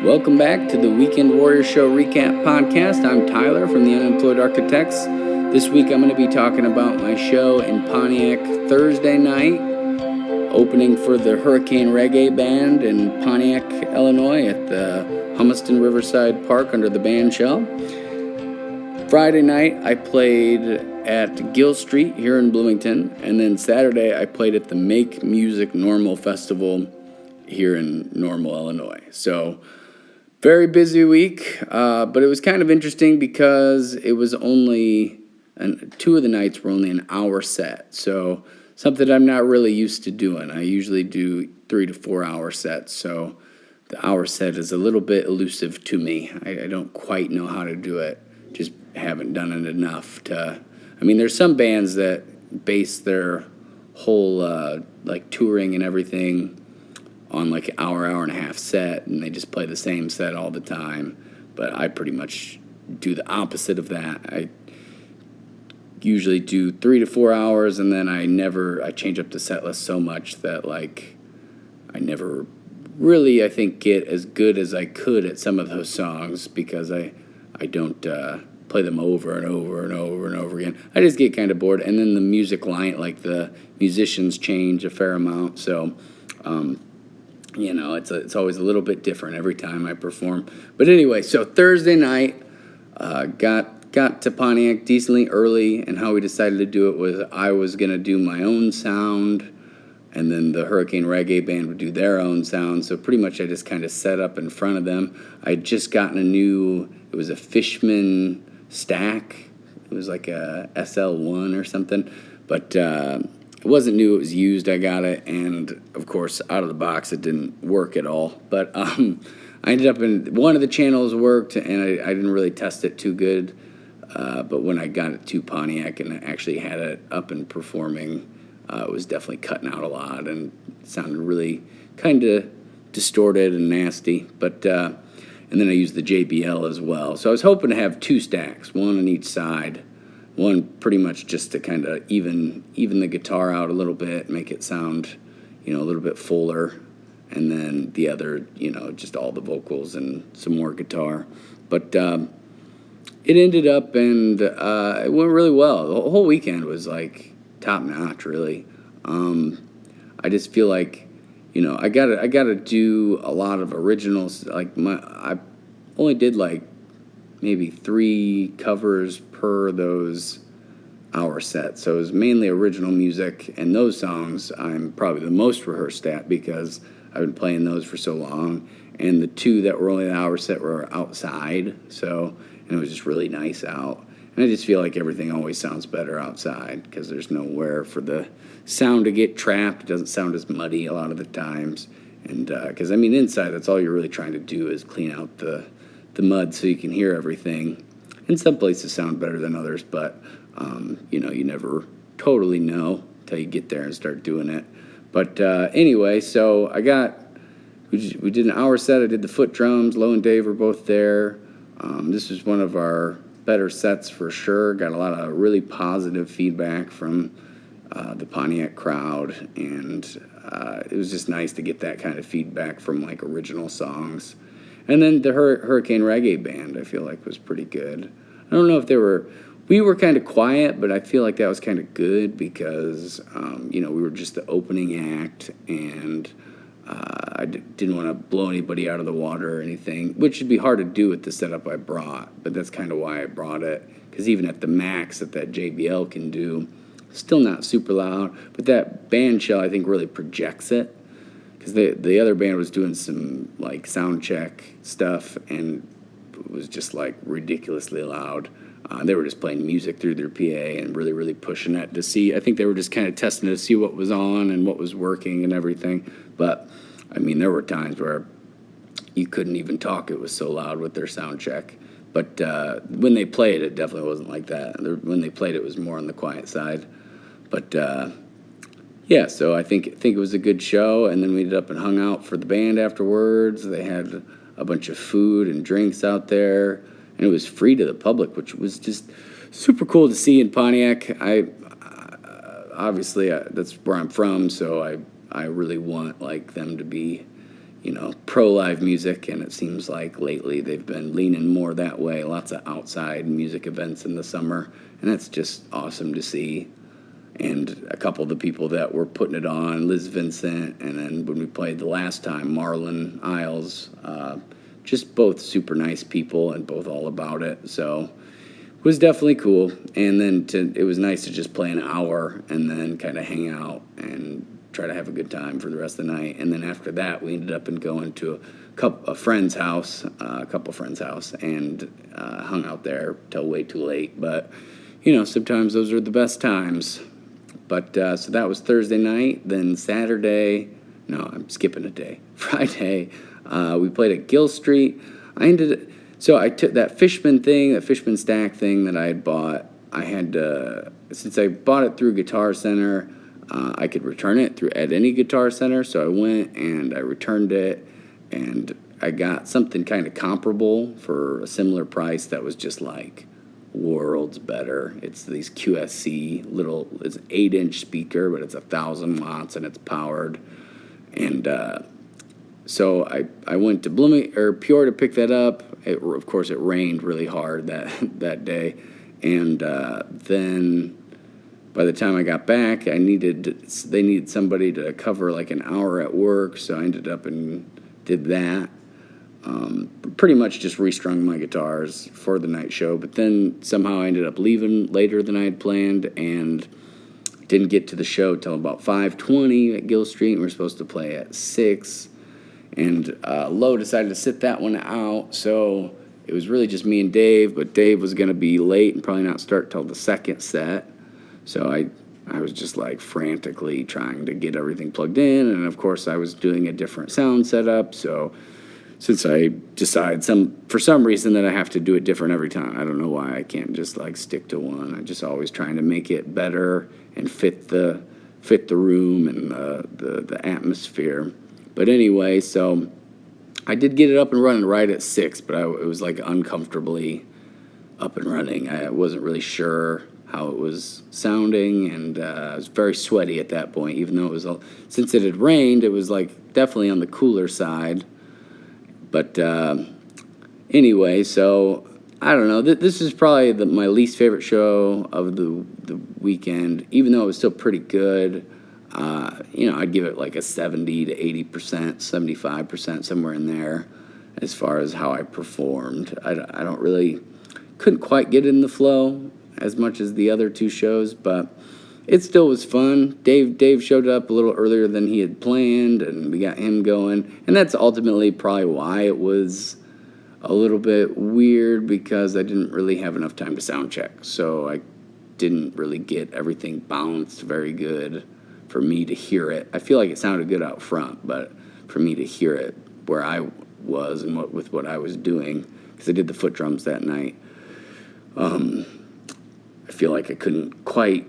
Welcome back to the Weekend Warrior Show Recap Podcast. I'm Tyler from the Unemployed Architects. This week I'm going to be talking about my show in Pontiac Thursday night, opening for the Hurricane Reggae Band in Pontiac, Illinois at the Humiston Riverside Park under the band shell. Friday night I played at Gill Street here in Bloomington, and then Saturday I played at the Make Music Normal Festival here in Normal, Illinois. So very busy week, but it was kind of interesting because it was only, two of the nights were only an hour set. So something I'm not really used to doing. I usually do 3 to 4 hour sets. So the hour set is a little bit elusive to me. I don't quite know how to do it. Just haven't done it enough to, there's some bands that base their whole, touring and everything on like an hour and a half set, and they just play the same set all the time. But I pretty much do the opposite of that. I usually do 3 to 4 hours, and then I change up the set list so much that I never really, I think, get as good as I could at some of those songs because I don't play them over and over and over and over again. I just get kind of bored, and then the music line, like the musicians change a fair amount, so it's always a little bit different every time I perform. But anyway, so Thursday night, got to Pontiac decently early, and how we decided to do it was I was going to do my own sound, and then the Hurricane Reggae Band would do their own sound. So pretty much I just kind of set up in front of them. I had just gotten it was a Fishman stack. It was like a SL1 or something, but it wasn't new, it was used. I got it, and of course, out of the box, it didn't work at all. But I ended up in one of the channels worked, and I didn't really test it too good. But when I got it to Pontiac and actually had it up and performing, it was definitely cutting out a lot and sounded really kind of distorted and nasty. But and then I used the JBL as well. So I was hoping to have 2 stacks, one on each side. One pretty much just to kind of even the guitar out a little bit, make it sound, a little bit fuller, and then the other, just all the vocals and some more guitar. But it ended up, and it went really well. The whole weekend was like top notch, really. I just feel like, I gotta do a lot of originals. I only did maybe 3 covers per those hour sets. So it was mainly original music, and those songs I'm probably the most rehearsed at because I've been playing those for so long. And the 2 that were only an hour set were outside, and it was just really nice out. And I just feel like everything always sounds better outside because there's nowhere for the sound to get trapped. It doesn't sound as muddy a lot of the times. And because, inside, that's all you're really trying to do is clean out the mud so you can hear everything. And some places sound better than others, but you never totally know until you get there and start doing it. But anyway, so we did an hour set. I did the foot drums. Lo and Dave were both there. This was one of our better sets for sure. Got a lot of really positive feedback from the Pontiac crowd, and it was just nice to get that kind of feedback from original songs. And then the Hurricane Reggae Band, I feel like, was pretty good. I don't know if we were kind of quiet, but I feel like that was kind of good because, we were just the opening act, and I didn't want to blow anybody out of the water or anything, which would be hard to do with the setup I brought, but that's kind of why I brought it, because even at the max that JBL can do, still not super loud, but that band shell, I think, really projects it. Because the other band was doing some sound check stuff, and it was just ridiculously loud. They were just playing music through their PA and really, really pushing that to see. I think they were just kind of testing to see what was on and what was working and everything. But there were times where you couldn't even talk. It was so loud with their sound check. But when they played, it definitely wasn't like that. When they played, it was more on the quiet side. But yeah, so I think it was a good show, and then we ended up and hung out for the band afterwards. They had a bunch of food and drinks out there, and it was free to the public, which was just super cool to see in Pontiac. Obviously that's where I'm from, so I really want them to be, pro-live music, and it seems like lately they've been leaning more that way. Lots of outside music events in the summer, and that's just awesome to see. And a couple of the people that were putting it on, Liz Vincent, and then when we played the last time, Marlon Isles, just both super nice people and both all about it. So it was definitely cool. And then it was nice to just play an hour and then kind of hang out and try to have a good time for the rest of the night. And then after that, we ended up going to a friend's house, and hung out there till way too late. But, sometimes those are the best times. But so that was Thursday night. Then Saturday, no, I'm skipping a day. Friday, we played at Gill Street. So I took that Fishman Stack thing that I had bought. Since I bought it through Guitar Center, I could return it at any Guitar Center. So I went and I returned it, and I got something kind of comparable for a similar price that was just like worlds better. It's these QSC it's an 8-inch speaker, but it's 1,000 watts and it's powered. And so I went to Bloomington or Peoria to pick that up. Of course, it rained really hard that day, and then by the time I got back, they needed somebody to cover like an hour at work, so I ended up and did that. Pretty much just restrung my guitars for the night show, but then somehow I ended up leaving later than I had planned and didn't get to the show till about 5:20 at Gill Street. We were supposed to play at 6, and Lowe decided to sit that one out, so it was really just me and Dave, but Dave was going to be late and probably not start till the second set, so I was just like frantically trying to get everything plugged in, and of course I was doing a different sound setup, so since I decide for some reason that I have to do it different every time. I don't know why I can't just like stick to one. I'm just always trying to make it better and fit the room and the atmosphere. But anyway, so I did get it up and running right at 6, but it was like uncomfortably up and running. I wasn't really sure how it was sounding, and I was very sweaty at that point, even though since it had rained, it was like definitely on the cooler side. But anyway, so I don't know. This is probably my least favorite show of the weekend, even though it was still pretty good. I'd give it like a 70 to 80%, 75%, somewhere in there as far as how I performed. I couldn't quite get in the flow as much as the other two shows, but it still was fun. Dave showed up a little earlier than he had planned, and we got him going. And that's ultimately probably why it was a little bit weird, because I didn't really have enough time to sound check. So I didn't really get everything bounced very good for me to hear it. I feel like it sounded good out front, but for me to hear it where I was and with what I was doing, because I did the foot drums that night, I feel like I couldn't quite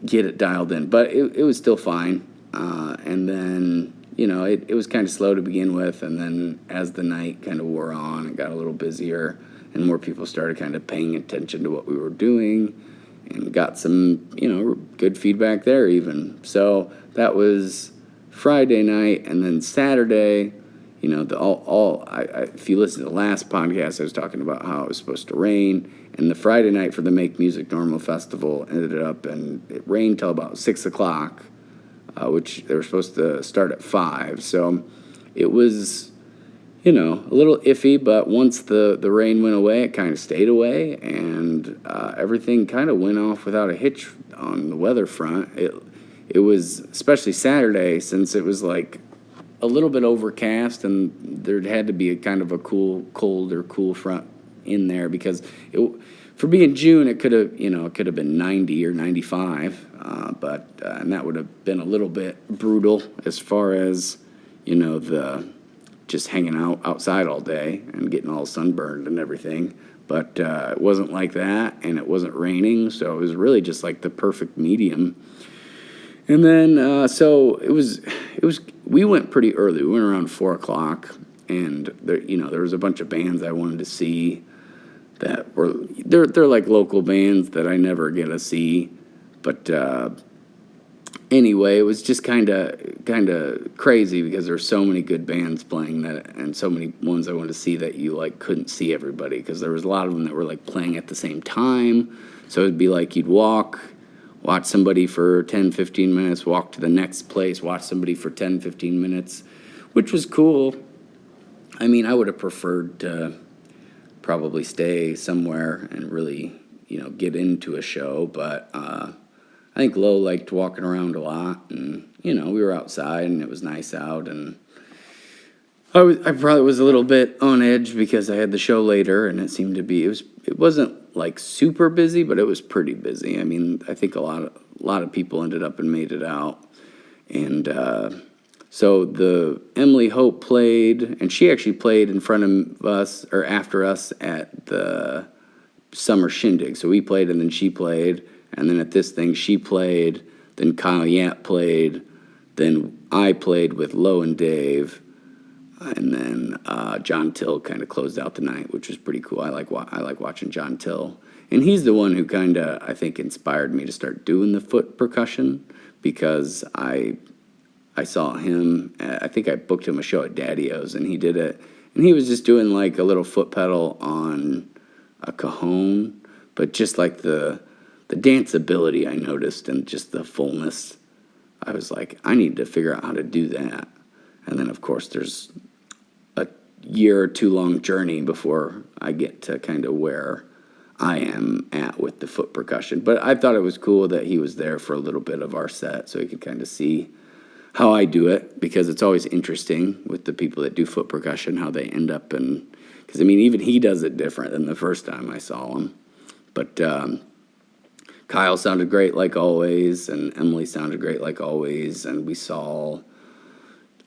get it dialed in, but it was still fine. And then, it was kind of slow to begin with, and then as the night kind of wore on, it got a little busier, and more people started kind of paying attention to what we were doing, and got some, good feedback there even. So that was Friday night, and then Saturday, if you listen to the last podcast, I was talking about how it was supposed to rain. And the Friday night for the Make Music Normal Festival ended up, and it rained till about 6 o'clock, which they were supposed to start at 5. So it was, a little iffy, but once the rain went away, it kind of stayed away, and everything kind of went off without a hitch on the weather front. It was, especially Saturday, since it was like a little bit overcast, and there had to be a kind of a cool front in there, because for being June, it could have been 90 or 95, and that would have been a little bit brutal as far as the just hanging outside all day and getting all sunburned and everything. But it wasn't like that, and it wasn't raining, so it was really just like the perfect medium. And then so it was. We went pretty early. We went around 4 o'clock, and there was a bunch of bands I wanted to see that they're like local bands that I never get to see, but anyway, it was just kind of crazy because there were so many good bands playing that, and so many ones I wanted to see that you like couldn't see everybody because there was a lot of them that were like playing at the same time. So it'd be like you'd watch somebody for 10, 15 minutes, walk to the next place, watch somebody for 10, 15 minutes, which was cool. I mean, I would have preferred to probably stay somewhere and really, get into a show, but I think Lo liked walking around a lot, and we were outside and it was nice out, and I probably was a little bit on edge because I had the show later, and it wasn't like super busy, but it was pretty busy. I mean, I think a lot of people ended up and made it out, and so the Emily Hope played, and she actually played in front of us or after us at the summer shindig. So we played, and then she played. And then at this thing, she played, then Kyle Yap played, then I played with Lo and Dave, and then John Till kind of closed out the night, which was pretty cool. I like watching John Till. And he's the one who kind of, I think, inspired me to start doing the foot percussion because I saw him, I think I booked him a show at Daddy-O's, and he did it. And he was just doing like a little foot pedal on a cajon, but just like the danceability I noticed and just the fullness, I was like, I need to figure out how to do that. And then, of course, there's a year or two long journey before I get to kind of where I am at with the foot percussion. But I thought it was cool that he was there for a little bit of our set so he could kind of see how I do it, because it's always interesting with the people that do foot percussion, how they end up in, because, I mean, even he does it different than the first time I saw him. But Kyle sounded great like always, and Emily sounded great like always, and we saw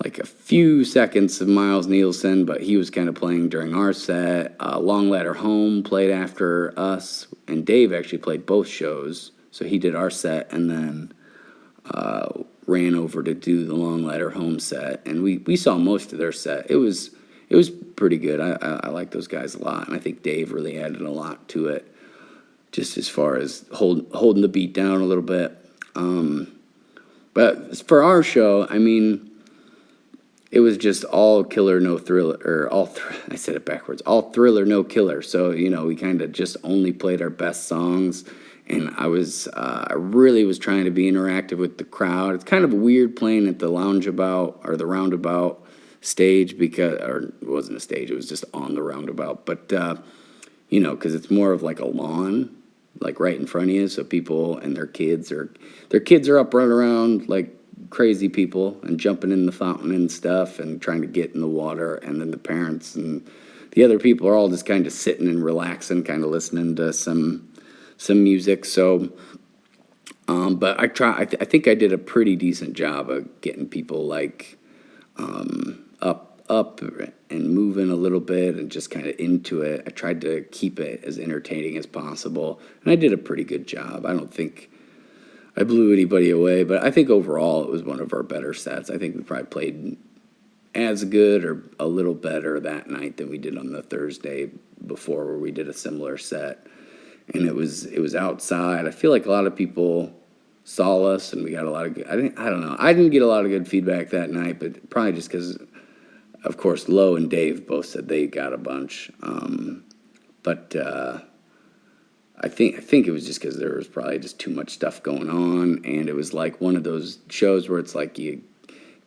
like a few seconds of Miles Nielsen, but he was kind of playing during our set. Long Ladder Home played after us, and Dave actually played both shows, so he did our set and then ran over to do the Long Ladder Home set, and we saw most of their set. It was pretty good. I like those guys a lot, and I think Dave really added a lot to it, just as far as holding the beat down a little bit. But for our show, I mean, it was just all killer, no thriller, or I said it backwards, all thriller, no killer. So, we kind of just only played our best songs, and I really was trying to be interactive with the crowd. It's kind of weird playing at the roundabout stage or it wasn't a stage, it was just on the roundabout. But, because it's more of like a lawn, like right in front of you, so people and their kids are up running around like crazy people and jumping in the fountain and stuff and trying to get in the water, and then the parents and the other people are all just kind of sitting and relaxing, kind of listening to some music. So but I think I did a pretty decent job of getting people like up and moving a little bit and just kind of into it. I tried to keep it as entertaining as possible, and I did a pretty good job. I don't think I blew anybody away, but I think overall it was one of our better sets. I think we probably played as good or a little better that night than we did on the Thursday before, where we did a similar set. And it was outside. I feel like a lot of people saw us, and we got a lot of good, I don't know. I didn't get a lot of good feedback that night, but probably just because, of course, Lo and Dave both said they got a bunch. But I think it was just because there was probably just too much stuff going on, and it was like one of those shows where it's like you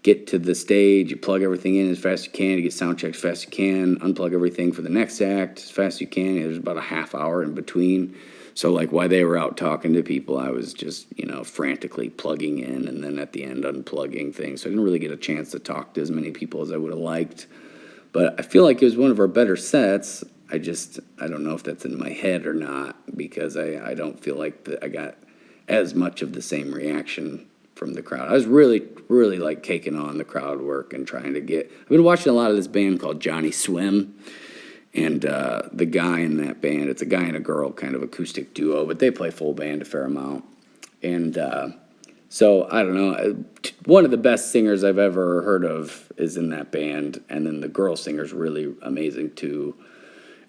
get to the stage, you plug everything in as fast as you can, you get sound checked as fast as you can, unplug everything for the next act as fast as you can. There's about a half hour in between. So like while they were out talking to people, I was just, frantically plugging in, and then at the end unplugging things. So I didn't really get a chance to talk to as many people as I would have liked. But I feel like it was one of our better sets. I don't know if that's in my head or not, because I don't feel like I got as much of the same reaction from the crowd. I was really, really like taking on the crowd work and trying to I've been watching a lot of this band called Johnny Swim, and the guy in that band, it's a guy and a girl kind of acoustic duo, but they play full band a fair amount. And so, I don't know, one of the best singers I've ever heard of is in that band, and then the girl singer's really amazing too.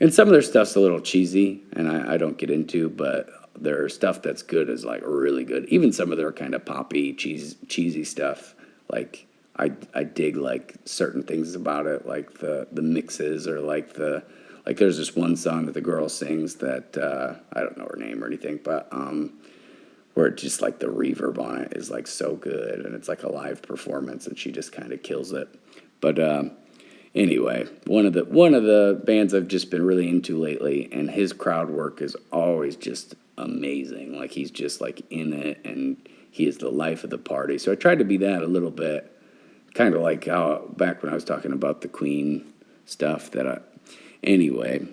And some of their stuff's a little cheesy, and I don't get into, but their stuff that's good is like really good. Even some of their kind of poppy, cheesy stuff. Like I dig like certain things about it, like the mixes or like there's this one song that the girl sings that I don't know her name or anything, but where it just like the reverb on it is like so good, and it's like a live performance, and she just kind of kills it. But anyway, one of the bands I've just been really into lately, and his crowd work is always just amazing. Like he's just like in it, and he is the life of the party. So I tried to be that a little bit, kind of like how back when I was talking about the Queen stuff. Anyway,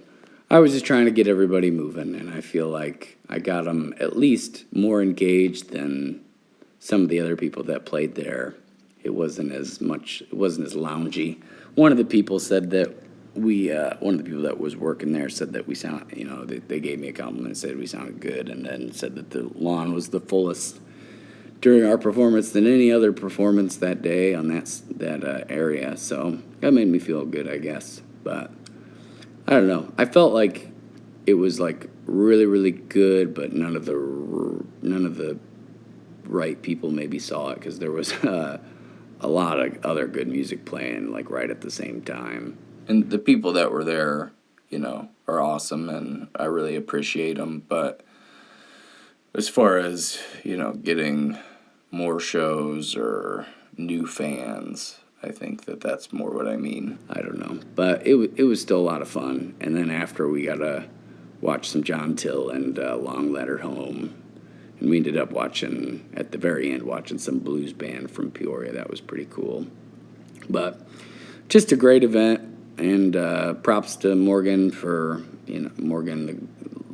I was just trying to get everybody moving, and I feel like I got them at least more engaged than some of the other people that played there. It wasn't as loungy. One of the people said that one of the people that was working there said that we sound, they gave me a compliment and said we sounded good, and then said that the lawn was the fullest during our performance than any other performance that day on that area. So that made me feel good, I guess. But I don't know. I felt like it was like really, really good, but none of the right people maybe saw it, because there was a lot of other good music playing like right at the same time. And the people that were there, are awesome, and I really appreciate them. But as far as, getting more shows or new fans, I think that's more what I mean. I don't know. But it was still a lot of fun. And then after, we got to watch some John Till and Long Letter Home. And we ended up at the very end, watching some blues band from Peoria. That was pretty cool. But just a great event. And props to Morgan for, Morgan, the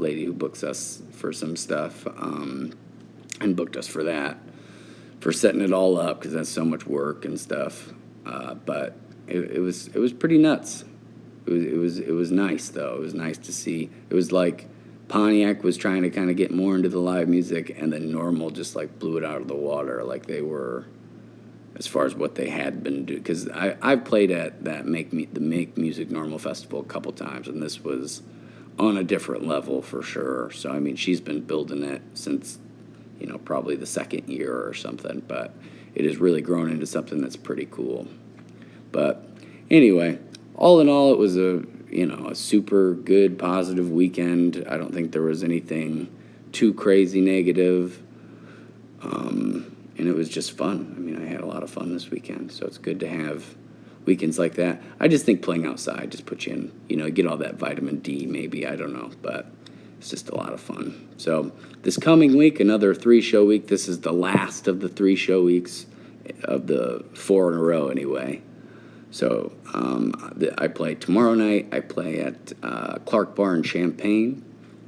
lady who books us for some stuff, and booked us for that, for setting it all up, because that's so much work and stuff. But it was pretty nuts. It was nice, though. It was nice to see. It was like Pontiac was trying to kind of get more into the live music, and then Normal just like blew it out of the water, like they were, as far as what they had been doing. Because I've played at that Make Music Normal Festival a couple times, and this was on a different level for sure. So I mean, she's been building it since, probably the second year or something, but it has really grown into something that's pretty cool. But anyway, all in all, it was a super good, positive weekend. I don't think there was anything too crazy negative. And it was just fun. I mean, I had a lot of fun this weekend, so it's good to have weekends like that. I just think playing outside just puts you in, get all that vitamin D maybe, I don't know, but it's just a lot of fun. So this coming week, another 3-show week. This is the last of the 3-show weeks, of the 4 in a row anyway. So I play tomorrow night. I play at Clark Bar in Champaign.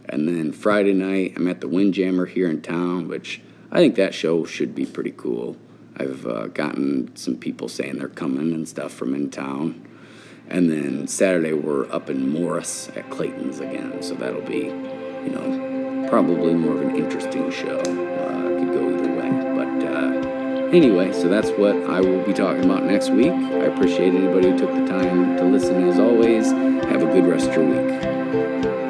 And then Friday night, I'm at the Windjammer here in town, which I think that show should be pretty cool. I've gotten some people saying they're coming and stuff from in town. And then Saturday, we're up in Morris at Clayton's again. So that'll be, probably more of an interesting show. Could go either way. But anyway, so that's what I will be talking about next week. I appreciate anybody who took the time to listen as always. Have a good rest of your week.